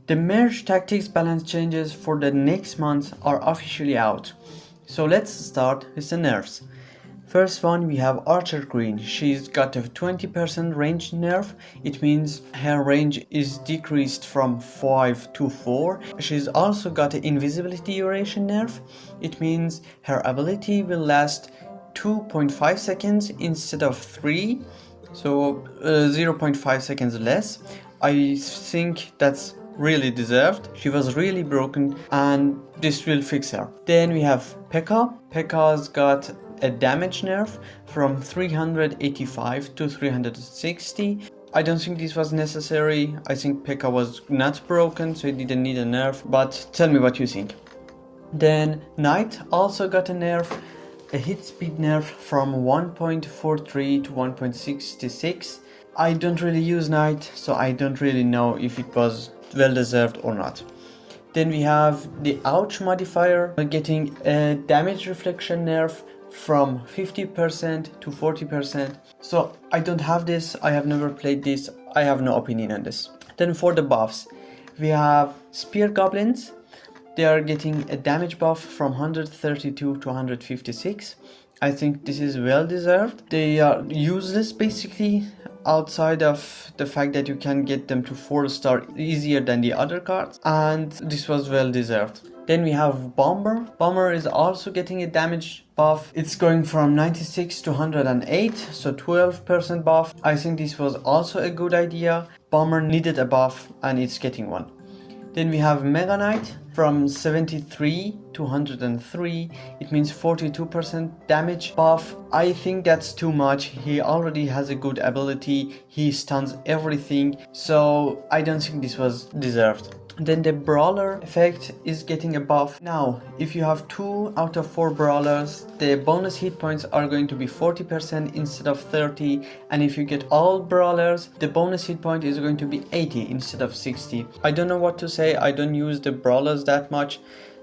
The merge tactics balance changes for the next month are officially out. So let's start with the nerfs. First one, we have Archer Queen. She's got a 20% range nerf. It means her range is decreased from 5 to 4. She's also got an invisibility duration nerf. It means her ability will last 2.5 seconds instead of 3. So 0.5 seconds less. I think that's really deserved. She was really broken and this will fix her. Then we have P.E.K.K.A. P.E.K.K.A's got a damage nerf from 385 to 360. I don't think this was necessary. I think P.E.K.K.A. was not broken, so it didn't need a nerf, but tell me what you think. Then Knight also got a nerf, a hit speed nerf from 1.43 to 1.66. I don't really use Knight, so I don't really know if it was well deserved or not. Then we have the Ouch modifier getting a damage reflection nerf from 50% to 40%. So I don't have this, I have never played this, I have no opinion on this. Then for the buffs, we have Spear Goblins. They are getting a damage buff from 132 to 156. I think this is well deserved. They are useless basically, outside of the fact that you can get them to 4-star easier than the other cards, and this was well deserved. Then we have Bomber. Bomber is also getting a damage buff. It's going from 96 to 108, so 12% buff. I think this was also a good idea. Bomber needed a buff and it's getting one. Then we have Mega Knight from 73 to 103. It means 42% damage buff. I think that's too much. He already has a good ability. He stuns everything. So I don't think this was deserved. Then the Brawler effect is getting a buff. Now, if you have 2 out of 4 Brawlers, the bonus hit points are going to be 40% instead of 30. And if you get all Brawlers, the bonus hit point is going to be 80 instead of 60. I don't know what to say. I don't use the Brawlers that much.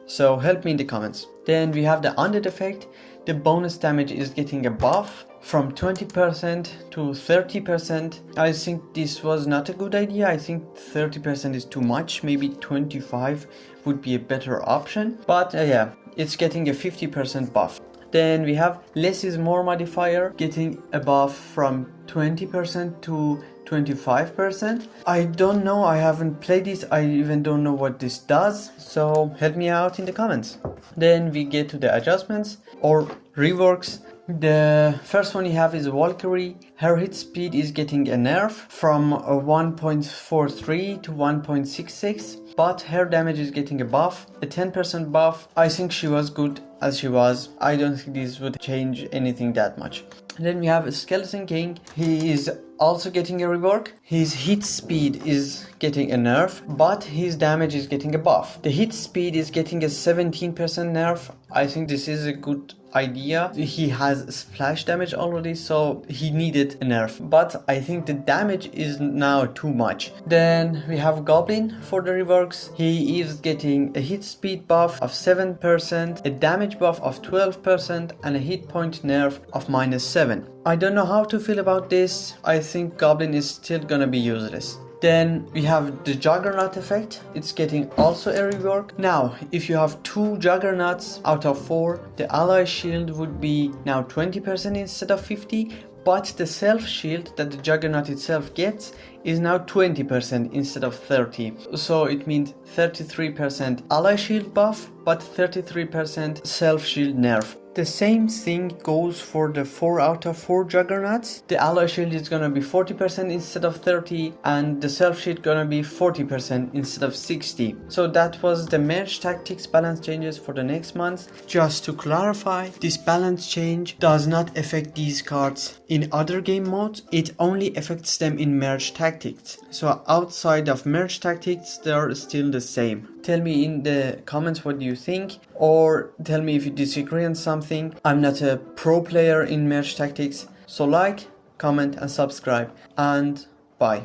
So help me in the comments. Then we have the Undead effect. The bonus damage is getting a buff from 20% to 30%. I think this was not a good idea. I think 30% is too much. Maybe 25 would be a better option. But yeah, it's getting a 50% buff. Then we have Less is More modifier getting a buff from 20% to 25%. I don't know, I haven't played this, I even don't know what this does, so help me out in the comments. Then we get to the adjustments or reworks. The first one you have is Valkyrie. Her hit speed is getting a nerf from 1.43 to 1.66, but her damage is getting a buff, a 10% buff. I think she was good as she was. I don't think this would change anything that much. Then we have Skeleton King. He is also getting a rework. His hit speed is getting a nerf, but his damage is getting a buff. The hit speed is getting a 17% nerf. I think this is a good idea. He has splash damage already, so he needed a nerf, but I think the damage is now too much. Then we have Goblin for the reworks. He is getting a hit speed buff of 7%, a damage buff of 12%, and a hit point nerf of -7. I don't know how to feel about this. I think Goblin is still gonna be useless. Then we have the Juggernaut effect. It's getting also a rework. Now, if you have 2 Juggernauts out of 4, the ally shield would be now 20% instead of 50, but the self shield that the Juggernaut itself gets is now 20% instead of 30. So it means 33% ally shield buff, but 33% self shield nerf. The same thing goes for the 4 out of 4 Juggernauts. The ally shield is gonna be 40% instead of 30, and the self shield gonna be 40% instead of 60. So that was the merge tactics balance changes for the next month. Just to clarify, this balance change does not affect these cards in other game modes. It only affects them in merge tactics. So outside of merge tactics, they're still the same. Tell me in the comments what you think, or tell me if you disagree on something. I'm not a pro player in merge tactics, so like, comment and subscribe, and bye.